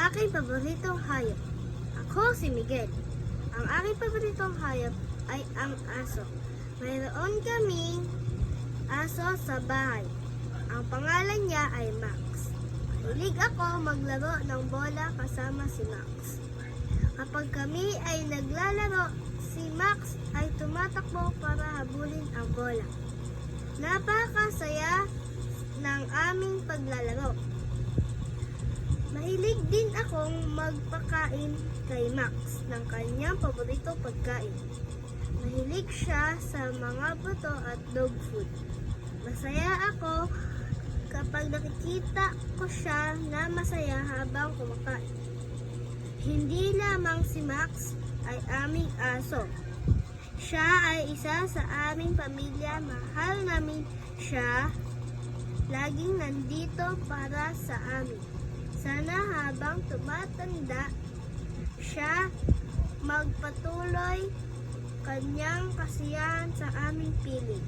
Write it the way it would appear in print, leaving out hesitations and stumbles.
aking paboritong hayop. Ako si Miguel. Ang aking paboritong hayop ay ang aso. Mayroon kaming aso sa bahay. Ang pangalan niya ay Max. Mahilig ako maglaro ng bola kasama si Max. Kapag kami ay naglalaro, si Max ay tumatakbo para habulin ang bola. Napakasaya ng aming paglalaro. Mahilig din akong magpakain kay Max ng kanyang paborito pagkain. Mahilig siya sa mga buto at dog food. Masaya ako kapag nakikita ko siya na masaya habang kumakain. Hindi lamang si Max ay aming aso. Siya ay isa sa aming pamilya. Mahal namin siya. Laging nandito para sa amin. Sana habang tumatanda siya, magpatuloy kanyang kasiyahan sa aming piling.